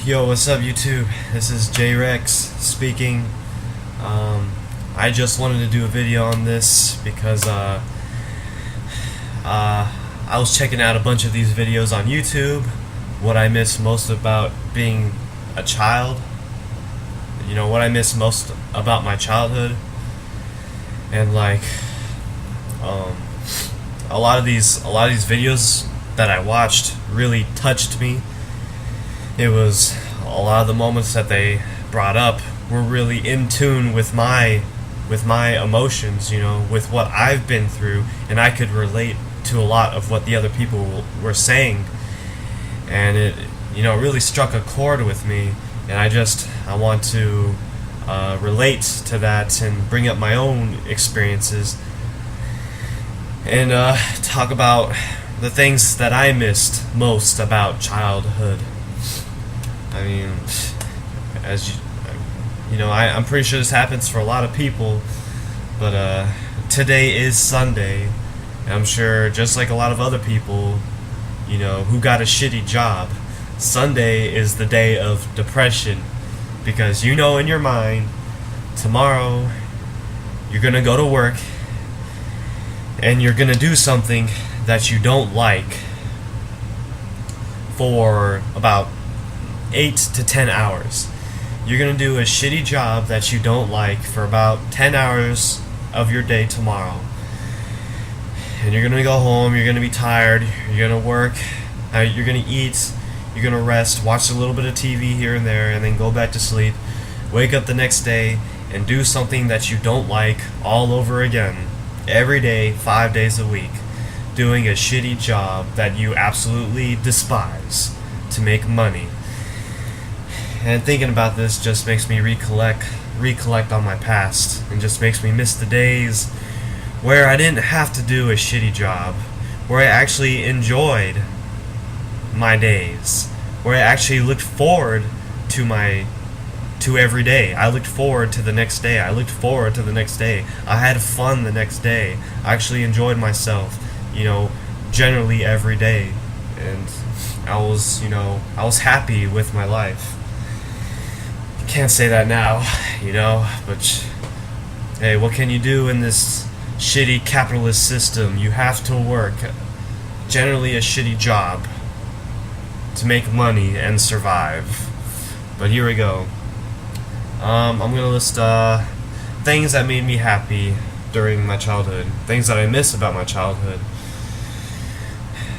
Yo, what's up, YouTube? This is J-Rex speaking. I just wanted to do a video on this because I was checking out a bunch of these videos on YouTube. What I miss most about being a child, what I miss most about my childhood, and a lot of these videos that I watched really touched me. It was a lot of the moments that they brought up were really in tune with my emotions, with what I've been through, and I could relate to a lot of what the other people were saying, and it really struck a chord with me, and I want to relate to that and bring up my own experiences and talk about the things that I missed most about childhood. I mean, I'm pretty sure this happens for a lot of people, but today is Sunday, and I'm sure just like a lot of other people, who got a shitty job, Sunday is the day of depression, because in your mind, tomorrow, you're gonna go to work, and you're gonna do something that you don't like for about 8 to 10 hours. You're going to do a shitty job that you don't like for about 10 hours of your day tomorrow. And you're going to go home, you're going to be tired, you're going to work, you're going to eat, you're going to rest, watch a little bit of TV here and there, and then go back to sleep. Wake up the next day and do something that you don't like all over again. Every day, 5 days a week. Doing a shitty job that you absolutely despise to make money. And thinking about this just makes me recollect on my past, and just makes me miss the days where I didn't have to do a shitty job, where I actually enjoyed my days, where I actually looked forward to every day. I looked forward to the next day. I looked forward to the next day. I had fun the next day. I actually enjoyed myself, generally every day, and I was happy with my life. Can't say that now, but hey, what can you do in this shitty capitalist system? You have to work, generally a shitty job, to make money and survive. But here we go. I'm gonna list things that made me happy during my childhood, things that I miss about my childhood.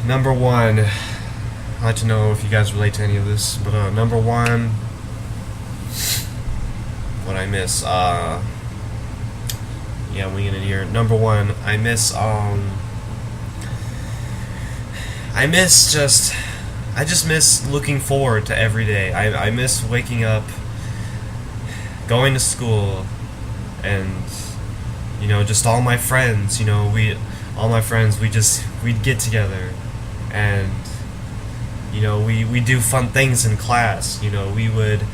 Number one, I'd like to know if you guys relate to any of this, but number one, what I miss, winging it here. Number one, I just miss looking forward to every day. I miss waking up, going to school, and just all my friends, we'd get together, and we do fun things in class. We would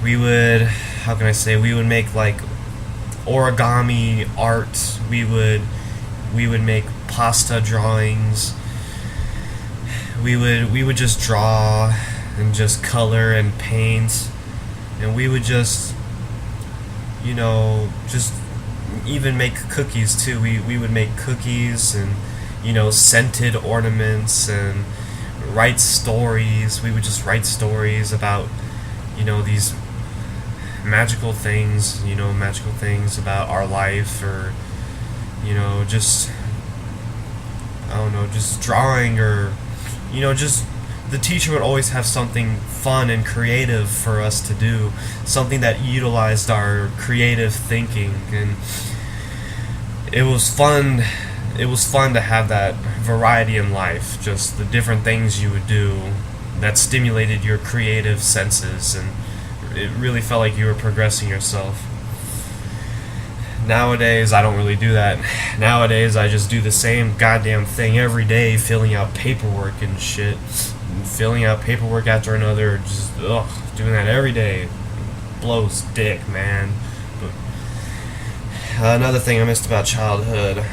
we would make origami art. We would make pasta drawings. We would just draw and just color and paint, and we would just even make cookies too. We would make cookies and scented ornaments, and write stories. We would just write stories about these magical things about our life, or just just drawing, or just the teacher would always have something fun and creative for us to do, something that utilized our creative thinking, and it was fun to have that variety in life, just the different things you would do that stimulated your creative senses, and it really felt like you were progressing yourself. Nowadays, I don't really do that. Nowadays, I just do the same goddamn thing every day, filling out paperwork and shit. Filling out paperwork after another, just, doing that every day. Blows dick, man. But, another thing I missed about childhood.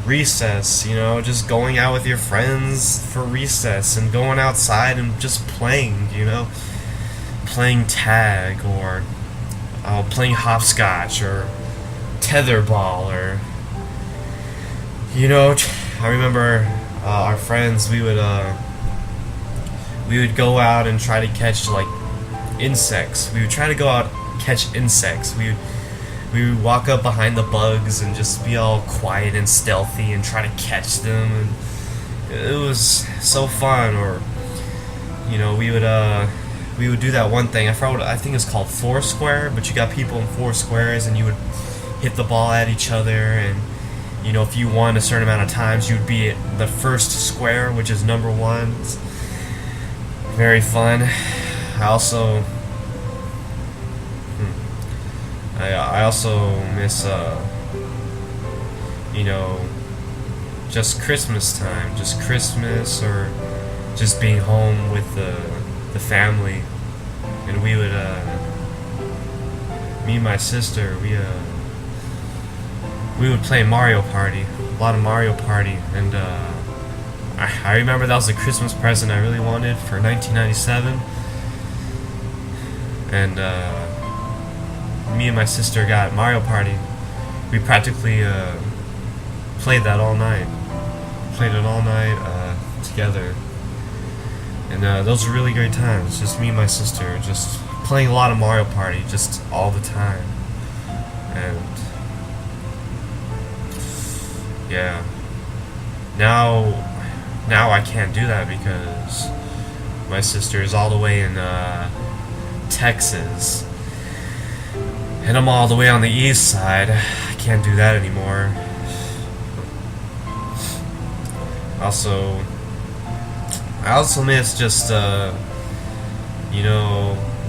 recess, just going out with your friends for recess and going outside and just playing, playing tag or playing hopscotch or tetherball or, I remember our friends, we would go out and try to catch like insects. We would try to go out and catch insects. We would walk up behind the bugs and just be all quiet and stealthy and try to catch them, and it was so fun. Or we would do that one thing. I forgot what, I think it's called Foursquare, but you got people in four squares and you would hit the ball at each other, and if you won a certain amount of times, you'd be at the first square, which is number one. It's very fun. I also miss just Christmas time, just Christmas, or just being home with the family. And we would me and my sister, we would play Mario Party, a lot of Mario Party, and I remember that was the Christmas present I really wanted for 1997, and me and my sister got Mario Party. We practically played that all night. Played it all night together, and those were really great times. Just me and my sister, just playing a lot of Mario Party, just all the time, and yeah. Now I can't do that because my sister is all the way in Texas, and I'm all the way on the east side. I can't do that anymore. I also miss just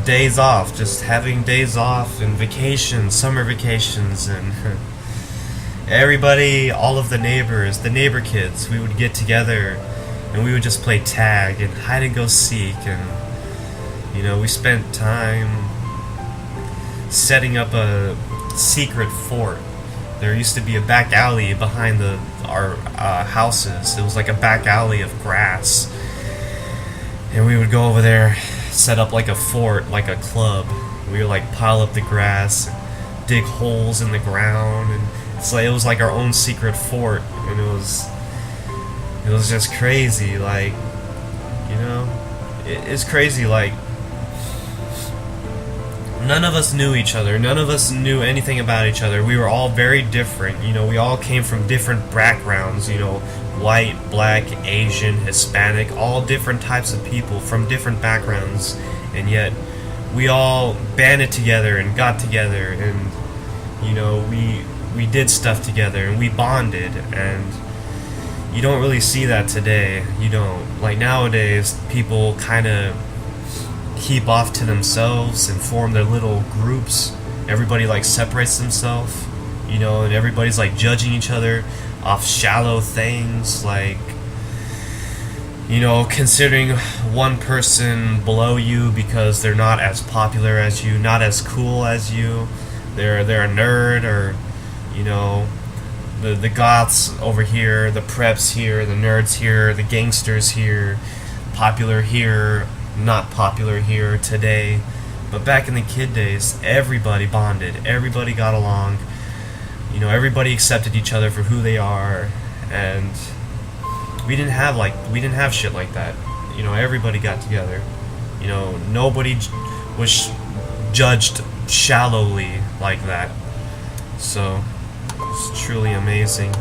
days off, just having days off and vacations, summer vacations, and everybody, all of the neighbors, the neighbor kids, we would get together and we would just play tag and hide and go seek, and we spent time setting up a secret fort. There used to be a back alley behind our houses. It was like a back alley of grass, and we would go over there, set up like a fort, like a club. We would like pile up the grass, dig holes in the ground, and it was like our own secret fort, and it was just crazy. Like, it's crazy. Like, none of us knew each other. None of us knew anything about each other. We were all very different. We all came from different backgrounds. White, black, Asian, Hispanic, all different types of people from different backgrounds, and yet we all banded together and got together, and we did stuff together and we bonded, and you don't really see that today. You don't. Like, nowadays, people kind of keep off to themselves and form their little groups. Everybody like separates themselves, and everybody's like judging each other off shallow things, like, considering one person below you because they're not as popular as you, not as cool as you. They're a nerd, or the goths over here, the preps here, the nerds here, the gangsters here, popular here, not popular here today. But back in the kid days, everybody bonded, everybody got along, everybody accepted each other for who they are, and we didn't have shit like that. Everybody got together. Nobody was judged shallowly like that. So it's truly amazing.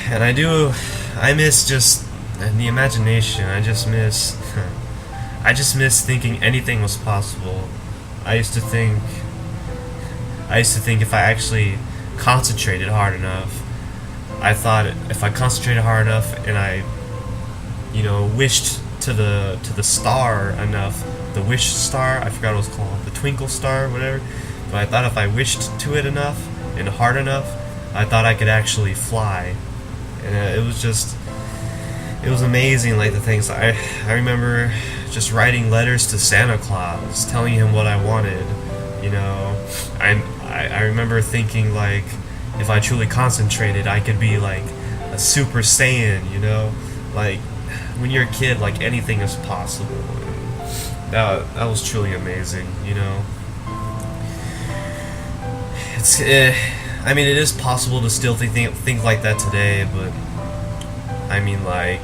And I miss just the imagination. I just miss thinking anything was possible. I used to think if I actually concentrated hard enough, I thought if I concentrated hard enough and I wished to the star enough, the wish star, I forgot what it was called, the twinkle star, whatever. But I thought if I wished to it enough and hard enough, I thought I could actually fly. And it was amazing, like the things I remember just writing letters to Santa Claus, telling him what I wanted. I remember thinking, like, if I truly concentrated, I could be like a Super Saiyan, you know? Like, when you're a kid, like, anything is possible. And that was truly amazing, you know? I mean, it is possible to still think like that today, but I mean, like,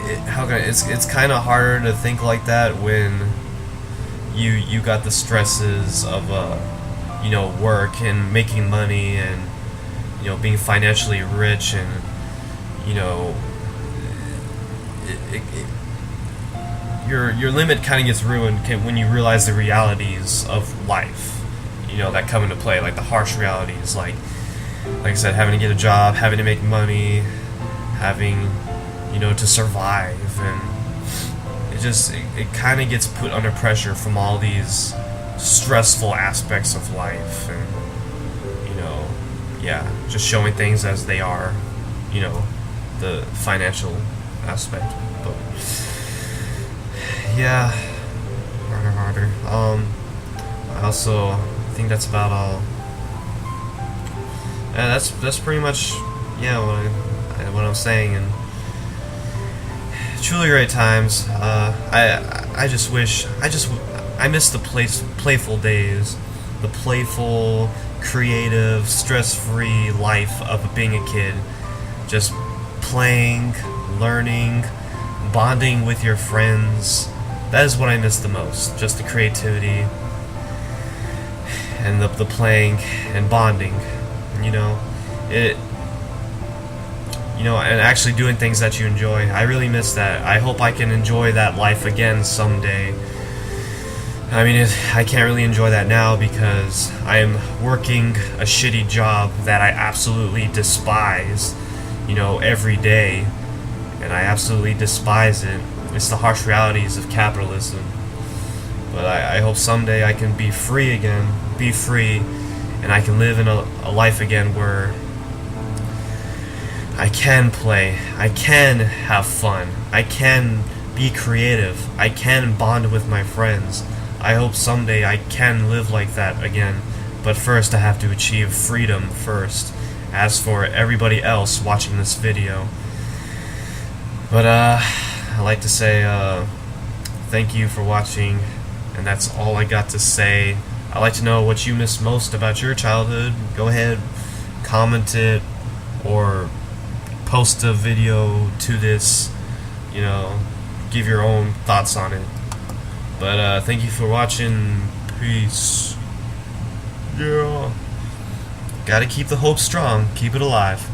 it's kind of harder to think like that when you got the stresses of you know, work and making money and, you know, being financially rich, and, you know, your limit kind of gets ruined when you realize the realities of life, you know, that come into play, like the harsh realities, like I said, having to get a job, having to make money, having, you know, to survive, and it kind of gets put under pressure from all these stressful aspects of life, and, you know, yeah, just showing things as they are, you know, the financial aspect, but yeah, harder. I also think that's about all. Yeah, that's pretty much, yeah, what I'm saying, and truly great times. I just wish I miss the playful days, the playful, creative, stress-free life of being a kid, just playing, learning, bonding with your friends. That is what I miss the most. Just the creativity and the playing and bonding. You know, and actually doing things that you enjoy. I really miss that. I hope I can enjoy that life again someday. I mean, I can't really enjoy that now because I'm working a shitty job that I absolutely despise, you know, every day, and I absolutely despise it. It's the harsh realities of capitalism. But I hope someday I can be free again, and I can live in a life again where I can play, I can have fun, I can be creative, I can bond with my friends. I hope someday I can live like that again, but first I have to achieve freedom first. As for everybody else watching this video, but I like to say thank you for watching, and that's all I got to say. I'd like to know what you miss most about your childhood. Go ahead, comment it, or post a video to this, you know, give your own thoughts on it. But thank you for watching. Peace. Yeah. Gotta keep the hope strong. Keep it alive.